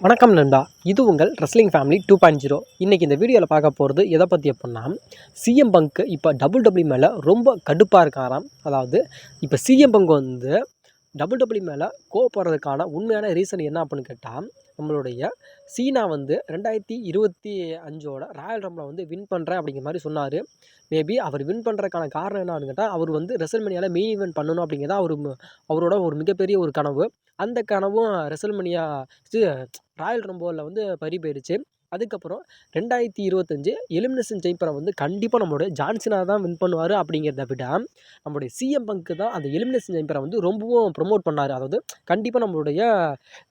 வணக்கம் நண்பா, இது உங்கள் ரெஸ்லிங் ஃபேமிலி 2.0. இன்றைக்கி இந்த வீடியோவில் பார்க்க போகிறது எதை பற்றி அப்படின்னா, சிஎம் பங்க் இப்போ டபிள்யூ மேலே ரொம்ப கடுப்பாக இருக்காராம். அதாவது இப்போ சிஎம் பங்க் வந்து டபிள்யூ மேலே கோவப்படுறதுக்கான உண்மையான ரீசன் என்ன அப்படின்னு கேட்டால், நம்மளுடைய சீனா வந்து 2025ஓட ராயல் ரம்பில் வந்து வின் பண்ணுறேன் அப்படிங்கிற மாதிரி சொன்னார். மேபி அவர் வின் பண்ணுறதுக்கான காரணம் என்ன அப்படின்னு கேட்டால், அவர் வந்து ரெசல்மனியாவில் மெயின் ஈவென்ட் பண்ணணும் அப்படிங்கிறத அவரோட ஒரு மிகப்பெரிய ஒரு கனவு. அந்த கனவும் ரெசல்மனியா ராயல் ரம்போவில் வந்து பறி போயிடுச்சு. அதுக்கப்புறம் 2025 எலிமினேஷன் சேம்பரை வந்து கண்டிப்பாக நம்மளுடைய ஜான்சினா தான் வின் பண்ணுவார் அப்படிங்கிறத விட, நம்மளுடைய சிஎம் பங்க்கு தான் அந்த எலிமினேஷன் சேம்பரை வந்து ரொம்பவும் ப்ரொமோட் பண்ணார். அதாவது கண்டிப்பாக நம்மளுடைய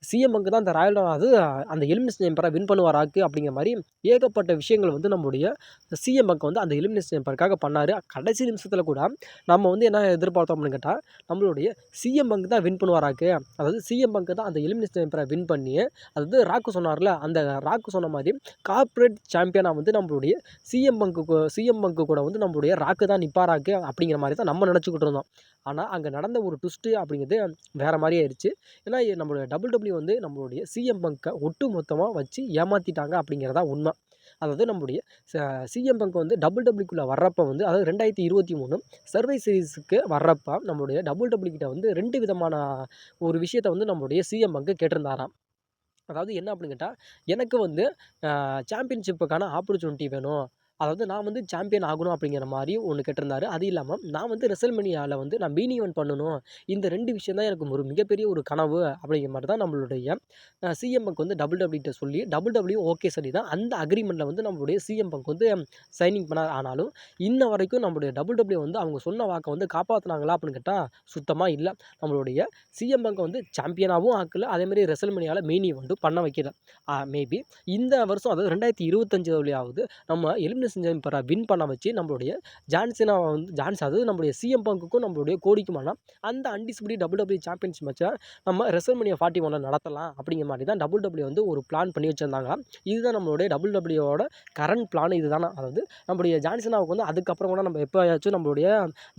சிஎம் பங்க்கு தான் அந்த ராயல் அது அந்த எலிமினேஷன் சேம்பரை வின் பண்ணுவாராக்கு அப்படிங்கிற மாதிரி ஏகப்பட்ட விஷயங்கள் வந்து நம்மளுடைய சிஎம் பங்க் வந்து அந்த எலிமினேஷன் சேம்பருக்காக பண்ணார். கடைசி நிமிஷத்தில் கூட நம்ம வந்து என்ன எதிர்பார்த்தோம் அப்படின்னு கேட்டால், நம்மளுடைய சிஎம் பங்க் தான் வின் பண்ணுவாராக்கு. அதாவது சிஎம் பங்க்கு தான் அந்த எலிமினேஷன் சேம்பரை வின் பண்ணி, அதாவது ராக்கு சொன்னார்ல, அந்த ராக்கு சொன்ன மாதிரி கார்ப்பரேட் சாம்பியனாக வந்து நம்மளுடைய சிஎம் பங்க்கு கூட வந்து நம்மளுடைய ராக்கு தான் நிற்பாராக்கு அப்படிங்கிற மாதிரி தான் நம்ம நினச்சிக்கிட்டு இருந்தோம். ஆனால் அங்கே நடந்த ஒரு ட்விஸ்ட்டு அப்படிங்கிறது வேறு மாதிரி ஆயிடுச்சு. ஏன்னா நம்மளுடைய டபிள்யூ வந்து நம்மளுடைய சிஎம் பங்கை ஒட்டு மொத்தமாக வச்சு ஏமாற்றிட்டாங்க அப்படிங்கிறதா உண்மை. அதாவது நம்மளுடைய சிஎம் பங்க் வந்து டபிள்யூக்குள்ளே வர்றப்போ வந்து, அதாவது 2023 சர்வை சீரிஸுக்கு வர்றப்போ நம்மளுடைய டபிள்யூ கிட்ட வந்து 2 விதமான ஒரு விஷயத்தை வந்து நம்மளுடைய சிஎம் பங்க் கேட்டிருந்தாராம். அதாவது என்ன அப்படின்னு கேட்டால், எனக்கு வந்து சாம்பியன்ஷிப்புக்கான ஆப்பர்ச்சுனிட்டி வேணும். அதாவது நான் வந்து சாம்பியன் ஆகணும் அப்படிங்கிற மாதிரி ஒன்று கேட்டிருந்தாரு. அது இல்லாமல் நான் வந்து ரெசல்மனியாவில் வந்து நான் மெயின் ஈவென்ட் பண்ணணும். இந்த 2 விஷயம் தான் எனக்கு ஒரு மிகப்பெரிய ஒரு கனவு அப்படிங்கிற மாதிரி தான் நம்மளுடைய சிஎம் பங்க் வந்து டபிள்யூ சொல்லி ஓகே சொல்லி தான் அந்த அக்ரிமெண்ட்டில் வந்து நம்மளுடைய சிஎம் பங்க் வந்து சைனிங் பண்ணார். ஆனாலும் இன்ன வரைக்கும் நம்மளுடைய டபிள்யூ வந்து அவங்க சொன்ன வாக்கை வந்து காப்பாற்றினாங்களா அப்படின்னு கேட்டால் சுத்தமாக இல்லை. நம்மளுடைய சிஎம் பங்க் வந்து சாம்பியனாகவும் ஆக்கல, அதேமாதிரி ரெசல்மனியாவில் மெயின் ஈவெண்ட்டும் பண்ண வைக்கல. மேபி இந்த வருஷம், அதாவது 2025 நம்ம எலிமினேஷன் சேம்பரை வின் பண்ண வச்சு நம்மளுடைய ஜான்சினாவை வந்து அதாவது நம்மளுடைய சிஎம் பங்குக்கும் நம்மளுடைய கோடிக்குமான அந்த அன்டிஸ்பியூட்டட் டபிள்யூ சாம்பியன்ஷிப் மேட்சை நம்ம ரெசல்மனியா 41 நடத்தலாம் அப்படிங்கிற மாதிரி தான் டபிள்யூ வந்து ஒரு பிளான் பண்ணி வச்சுருந்தாங்க. இதுதான் நம்மளுடைய டபிள்யூவோட கரண்ட் பிளான் இதுதானா. அதாவது நம்மளுடைய ஜான்சினாவுக்கு வந்து அதுக்கப்புறம் கூட நம்ம எப்போயாச்சும் நம்மளுடைய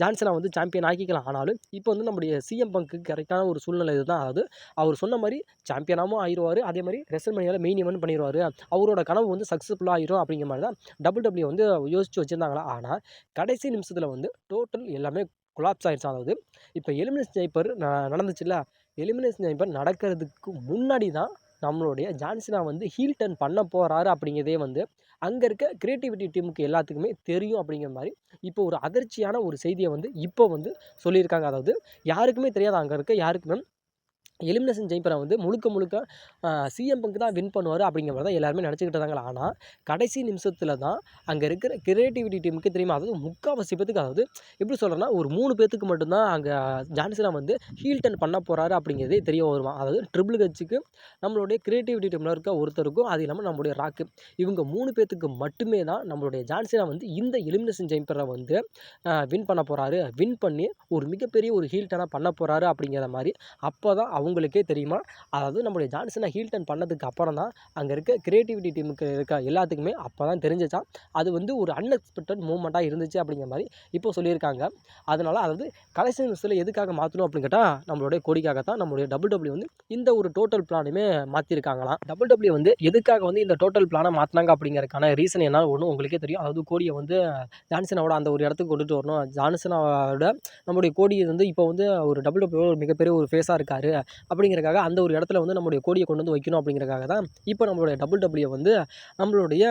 ஜான்சினா வந்து சாம்பியன் ஆக்கிக்கலாம். ஆனாலும் இப்போ வந்து நம்மளுடைய சிஎம் பங்க்கு கரெக்டான ஒரு சூழ்நிலை இதுதான். அதாவது அவர் சொன்ன மாதிரி சாம்பியனாகவும் ஆயிடுவார், அதே மாதிரி ரெசல்மனியாவில் மெயின் ஈவென்ட் பண்ணிடுவார், அவரோட கனவு வந்து சக்ஸஸ்ஃபுல்லாக ஆயிரும் அப்படிங்கிற மாதிரி தான் டபிள்யூ வந்து யோசித்து வச்சுருந்தாங்களா. ஆனால் கடைசி நிமிஷத்தில் வந்து டோட்டல் எல்லாமே கொலாப்ஸ் ஆயிடுச்சு. அதாவது இப்போ எலிமினேஷன் சேம்பர் நடந்துச்சுல்ல, எலிமினேஷன் சேம்பர் நடக்கிறதுக்கு முன்னாடி தான் நம்மளுடைய ஜான்சினா வந்து ஹீல் டர்ன் பண்ண போகிறாரு அப்படிங்கிறதே வந்து அங்கே இருக்க கிரியேட்டிவிட்டி டீமுக்கு எல்லாத்துக்குமே தெரியும் அப்படிங்கிற மாதிரி இப்போ ஒரு அதிர்ச்சியான ஒரு செய்தியை வந்து இப்போ வந்து சொல்லியிருக்காங்க. அதாவது யாருக்குமே தெரியாது, அங்கே இருக்க யாருக்குமே எலிமினேஷன் சேம்பரை வந்து முழுக்க சிஎம் பங்க் தான் வின் பண்ணுவார் அப்படிங்கிற மாதிரி தான் எல்லாருமே நினச்சிக்கிட்டு இருந்தாங்க. ஆனால் கடைசி நிமிஷத்தில் தான் அங்கே இருக்கிற கிரியேட்டிவிட்டி டீமுக்கு தெரியுமா. அதாவது முக்கால்வாசி பேத்துக்கு, அதாவது எப்படி சொல்கிறேன்னா, ஒரு 3 பேத்துக்கு மட்டும்தான் அங்கே ஜான்சினா வந்து ஹீல் டர்ன் பண்ண போகிறாரு அப்படிங்கிறதே தெரிய வருமா. அதாவது ட்ரிபிள் ஹெச்சுக்கு, நம்மளுடைய கிரியேட்டிவிட்டி டீமில் இருக்க ஒருத்தருக்கும், அது இல்லாமல் நம்மளுடைய ராக்கு, இவங்க 3 பேத்துக்கு மட்டுமே தான் நம்மளுடைய ஜான்சினா வந்து இந்த எலிமினேஷன் சேம்பரை வந்து வின் பண்ண போகிறாரு, வின் பண்ணி ஒரு மிகப்பெரிய ஒரு ஹீல் டர்னாக பண்ண போகிறாரு அப்படிங்கிற மாதிரி அப்போ தான் அவங்களுக்கே தெரியுமா. அதாவது நம்மளுடைய ஜான்சனை ஹீல் டர்ன் பண்ணதுக்கு அப்புறம் தான் அங்கே இருக்க கிரியேட்டிவிட்டி டீமுக்கு இருக்க எல்லாத்துக்குமே அப்போ தான் தெரிஞ்சிச்சான். அது வந்து ஒரு அன்எக்ஸ்பெக்டட் மூமெண்ட்டாக இருந்துச்சு அப்படிங்கிற மாதிரி இப்போ சொல்லியிருக்காங்க. அதனால் அதாவது கடைசி நிமிஷத்தில் எதுக்காக மாற்றணும் அப்படின்னு கேட்டால், நம்மளுடைய கொடிக்காக தான் நம்மளுடைய டபிள்யூ வந்து இந்த ஒரு டோட்டல் பிளானுமே மாற்றிருக்காங்களாம். டபிள்யூ வந்து எதுக்காக வந்து இந்த டோட்டல் பிளானை மாற்றினாங்க அப்படிங்கிறதுக்கான ரீசன் என்ன ஒன்று உங்களுக்கே தெரியும். அதாவது கோடியை வந்து ஜான்சனாவோட அந்த ஒரு இடத்துக்கு கொண்டுட்டு வரணும். ஜான்சனாவோட நம்முடைய கோடி வந்து இப்போ வந்து ஒரு டபிள்யூ ஒரு மிகப்பெரிய ஒரு ஃபேஸாக இருக்கார் அப்படிங்கிறக்காக அந்த ஒரு இடத்துல வந்து நம்மளுடைய கோடியை கொண்டு வந்து வைக்கணும் அப்படிங்கிறக்காக தான் இப்போ நம்மளுடைய டபிள்யூ வந்து நம்மளுடைய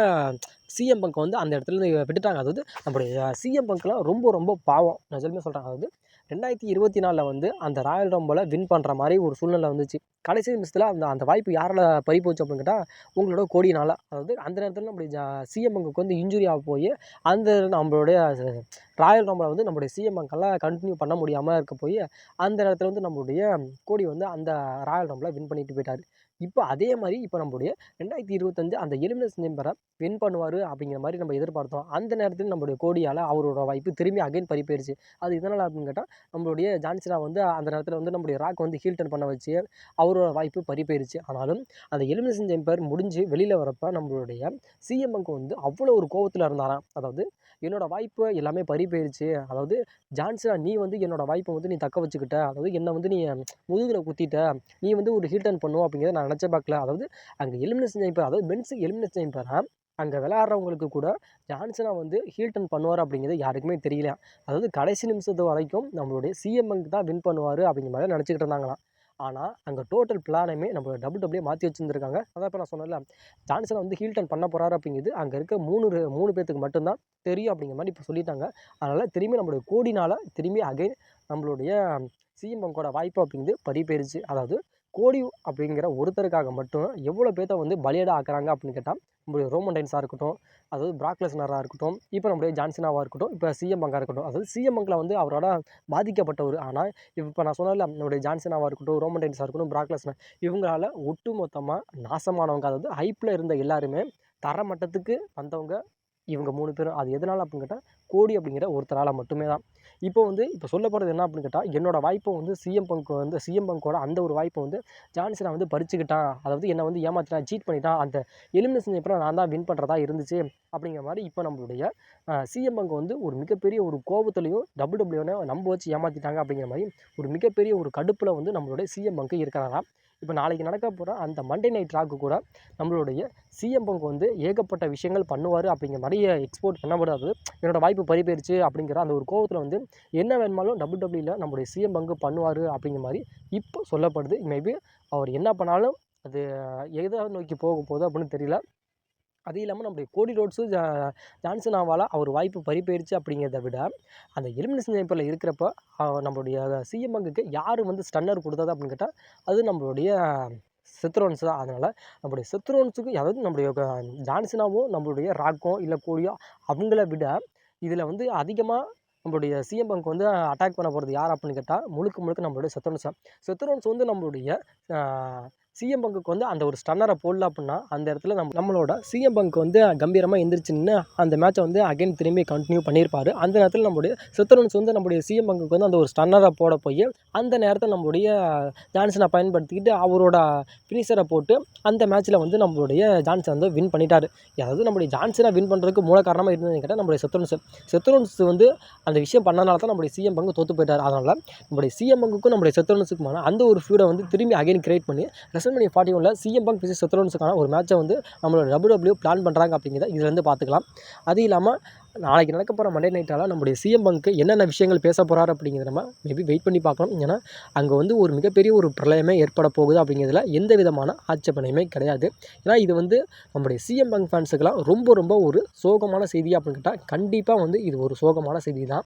சிஎம் பங்க் வந்து அந்த இடத்துல விட்டுட்டாங்க. அதாவது நம்மளுடைய சிஎம் பங்க்லாம் ரொம்ப பாவம், நிஜமே சொல்கிறாங்க. அதாவது 2024 வந்து அந்த ராயல் ரம்பில் வின் பண்ணுற மாதிரி ஒரு சூழ்நிலை வந்துச்சு. கடைசி நிமிஷத்தில் அந்த வாய்ப்பு யாரால் பறி போச்சு அப்படின்னு கேட்டால், உங்களோட கோடினால். அதாவது அந்த நேரத்தில் நம்மளுடைய சிஎம் பங்குக்கு வந்து இன்ஜுரி ஆக போய் அந்த நம்மளுடைய ராயல் ரம்பில் வந்து நம்மளுடைய சிஎம் பங்கெல்லாம் கண்டினியூ பண்ண முடியாமல் இருக்க போய் அந்த நேரத்தில் வந்து நம்மளுடைய கோடி வந்து அந்த ராயல் ரம்பில் வின் பண்ணிட்டு போயிட்டார். இப்போ அதே மாதிரி இப்போ நம்மளுடைய 2025 அந்த எலிமினேஷன் சேம்பரை வின் பண்ணுவார் அப்படிங்கிற மாதிரி நம்ம எதிர்பார்த்தோம். அந்த நேரத்தில் நம்மளுடைய கோடியால் அவரோட வாய்ப்பு திரும்பி அகைன் பறி போயிடுச்சு. அது இதனால் அப்படின்னு கேட்டால், நம்மளுடைய ஜான்சினா வந்து அந்த நேரத்தில் வந்து நம்மளுடைய ராக் வந்து ஹீல் டர்ன் பண்ண வச்சு அவரோட வாய்ப்பு பறி போயிடுச்சு. ஆனாலும் அந்த எலிமினேஷன் சேம்பர் முடிஞ்சு வெளியில் வரப்போ நம்மளுடைய சிஎம் பங்க் வந்து அவ்வளோ ஒரு கோவத்தில் இருந்தாராம். அதாவது என்னோடய வாய்ப்பு எல்லாமே பறி போயிடுச்சு, அதாவது ஜான்சினா நீ வந்து என்னோடய வாய்ப்பை வந்து நீ தக்க வச்சுக்கிட்ட, அதாவது என்னை வந்து நீ முதுகில் குத்திட்ட, நீ வந்து ஒரு ஹீல் டர்ன் பண்ணும் அப்படிங்கிறத நான் நான் நினச்சே பார்க்கல. அதாவது அங்கே எலிமினேஷன் ஜெயிப்பார், அதாவது மென்ஸ் எலிமினேஷன் ஜெயிப்பாரா, அங்கே விளையாடுறவங்களுக்கு கூட ஜான்சனா வந்து ஹீல் டர்ன் பண்ணுவார் அப்படிங்கிறது யாருக்குமே தெரியல. அதாவது கடைசி நிமிஷத்து வரைக்கும் நம்மளுடைய சிஎம் பங்க் தான் வின் பண்ணுவார் அப்படிங்கிற மாதிரி நினச்சிக்கிட்டு இருந்தாங்களாம். ஆனால் அங்கே டோட்டல் பிளானையுமே நம்ம டபிள்யூ மாற்றி வச்சுருந்துருக்காங்க. அதான் இப்போ நான் சொன்னேன்ல, ஜான்சனை வந்து ஹீல் டர்ன் பண்ண போகிறாரு அப்படிங்கிறது அங்கே இருக்க 3 பேத்துக்கு மட்டும்தான் தெரியும் அப்படிங்கிற மாதிரி இப்போ சொல்லிட்டாங்க. அதனால் திரும்பி நம்மளுடைய கோடினால் திரும்பி அகைன் நம்மளுடைய சிஎம் பங்கோட வாய்ப்பு அப்படிங்கிறது பறிபோயிருச்சு. அதாவது கோடி அப்படிங்கிற ஒருத்தருக்காக மட்டும் எவ்வளோ பேர்த்த வந்து பலியாட ஆக்குறாங்க அப்படின்னு கேட்டால், நம்மளுடைய ரோமன் ரைன்ஸாக இருக்கட்டும், அதாவது பிராக் லெஸ்னராக இருக்கட்டும், இப்போ நம்முடைய ஜான்சனாவாக இருக்கட்டும், இப்போ சிஎம் பங்காக இருக்கட்டும். அதாவது சிஎம் பங்கில் வந்து அவரோட பாதிக்கப்பட்டவர். ஆனால் இப்போ நான் சொன்னேன்ல, நம்முடைய ஜான்சனாவாக இருக்கட்டும், ரோமன் ரைன்ஸாக இருக்கட்டும், பிராக் லெஸ்னர், இவங்களால ஒட்டு மொத்தமாக நாசமானவங்க. அதாவது ஹைப்பில் இருந்த எல்லாருமே தரமட்டத்துக்கு வந்தவங்க இவங்க 3 பேரும். அது எதனால் அப்படின்னு கேட்டால், கோடி அப்படிங்கிற ஒருத்தரால் மட்டுமே தான். இப்போ சொல்ல போகிறது என்ன அப்படின்னு கேட்டால், என்னோட வாய்ப்பை வந்து சிஎம் பங்கோட அந்த ஒரு வாய்ப்பை வந்து ஜான்சனா வந்து பறிச்சுக்கிட்டான். அதாவது என்னை வந்து ஏமாற்றிட்டான், சீட் பண்ணிட்டான். அந்த எலிமினேஷன் அப்புறம் நான் தான் வின் பண்ணுறதா இருந்துச்சு அப்படிங்கிற மாதிரி இப்போ நம்மளுடைய சிஎம் பங்க் வந்து ஒரு மிகப்பெரிய ஒரு கோபத்துலையும் டபிள்யூ நம்ப வச்சு ஏமாற்றிட்டாங்க அப்படிங்கிற மாதிரி ஒரு மிகப்பெரிய ஒரு கடுப்பில் வந்து நம்மளுடைய சிஎம் பங்க் இருக்கிறாராம். இப்போ நாளைக்கு நடக்க போகிற அந்த மண்டே நைட் ராக்கு கூட நம்மளுடைய சிஎம் பங்க் வந்து ஏகப்பட்ட விஷயங்கள் பண்ணுவார் அப்படிங்கிற மாதிரி எக்ஸ்போர்ட் பண்ணப்படாது. என்னோடய வாய்ப்பு பறிபோயிருச்சு அப்படிங்கிற அந்த ஒரு கோவத்தில் வந்து என்ன வேணுமாலும் டபிள்யூல நம்மளுடைய சிஎம் பங்க் பண்ணுவார் அப்படிங்கிற மாதிரி இப்போ சொல்லப்படுது. மேபி அவர் என்ன பண்ணாலும் அது எதை நோக்கி போக போகுது அப்படின்னு தெரியல. அது இல்லாமல் நம்முடைய கோடி ரோட்ஸும் ஜான்சனாவால் அவர் வாய்ப்பு பறிபோயிருச்சு அப்படிங்கிறத விட, அந்த எலிமினேஷன் சேம்பரில் இருக்கிறப்ப நம்மளுடைய சிஎம் பங்குக்கு யார் வந்து ஸ்டன்னர் கொடுத்தது அப்படின்னு கேட்டால், அது நம்மளுடைய செத் ரோலன்ஸ் தான். அதனால் நம்முடைய செத் ரோலன்ஸுக்கு, அதாவது நம்முடைய ஜான்சனாவோ நம்மளுடைய ராக்கோ இல்லை கோடியோ அவங்கள விட இதில் வந்து அதிகமாக நம்மளுடைய சிஎம் பங்க் வந்து அட்டாக் பண்ண போகிறது யார் அப்படின்னு கேட்டால், முழுக்க நம்மளுடைய செத் ரோலன்ஸ் தான். செத் ரோலன்ஸ் வந்து நம்மளுடைய சிஎம் பங்குக்கு வந்து அந்த ஒரு ஸ்டன்னரை போடல அப்படின்னா, அந்த இடத்துல நம்மளோட சிஎம் பங்க் வந்து கம்பீரமாக எந்திரிச்சு நின்று அந்த மேட்சை வந்து அகைன் திரும்பி கண்டினியூ பண்ணியிருப்பார். அந்த நேரத்தில் நம்மளுடைய செத் ரோலன்ஸ் வந்து நம்மளுடைய சிஎம் பங்குக்கு வந்து அந்த ஒரு ஸ்டன்னரை போட போய் அந்த நேரத்தில் நம்மளுடைய ஜான்சனை பயன்படுத்திக்கிட்டு அவரோட ஃபினிஷரை போட்டு அந்த மேட்ச்சில் வந்து நம்மளுடைய ஜான்சன் வந்து வின் பண்ணிட்டார். அதாவது நம்மளுடைய ஜான்சனை வின் பண்ணுறதுக்கு மூல காரணமாக இருந்ததுன்னு கேட்டால் நம்மளுடைய செத் ரோலன்ஸ் வந்து அந்த விஷயம் பண்ணனால தான் நம்மளுடைய சிஎம் பங்கு தோற்று போயிட்டார். அதனால் நம்மளுடைய சிஎம் பங்குக்கும் நம்மளுடைய செத் ரோலன்ஸுக்குமான அந்த ஒரு ஃபியூடை வந்து திரும்பி அகைன் கிரியேட் பண்ணி WrestleMania 41 சிஎம் பங்க் vs செத் ரோலன்ஸுக்கான ஒரு மேட்சை வந்து நம்மளோட டபிள்யூ பிளான் பண்ணுறாங்க அப்படிங்கிறத இதுலேருந்து பார்த்துக்கலாம். அது இல்லாமல் நாளைக்கு நடக்க போகிற மண்டே நைட்டால் நம்மளுடைய சிஎம் பங்க்கு என்னென்ன விஷயங்கள் பேச போகிறாரு அப்படிங்கிறத நம்ம மேபி வெயிட் பண்ணி பார்க்கலாம். ஏன்னா அங்கே வந்து ஒரு மிகப்பெரிய ஒரு பிரளயமே ஏற்பட போகுது அப்படிங்கிறதுல எந்த விதமான ஆட்சேபனையுமே கிடையாது. ஏன்னா இது வந்து நம்முடைய சிஎம் பங்க் ஃபேன்ஸுக்கெல்லாம் ரொம்ப ஒரு சோகமான செய்தி அப்படின்னு கேட்டால் கண்டிப்பாக வந்து இது ஒரு சோகமான செய்தி தான்.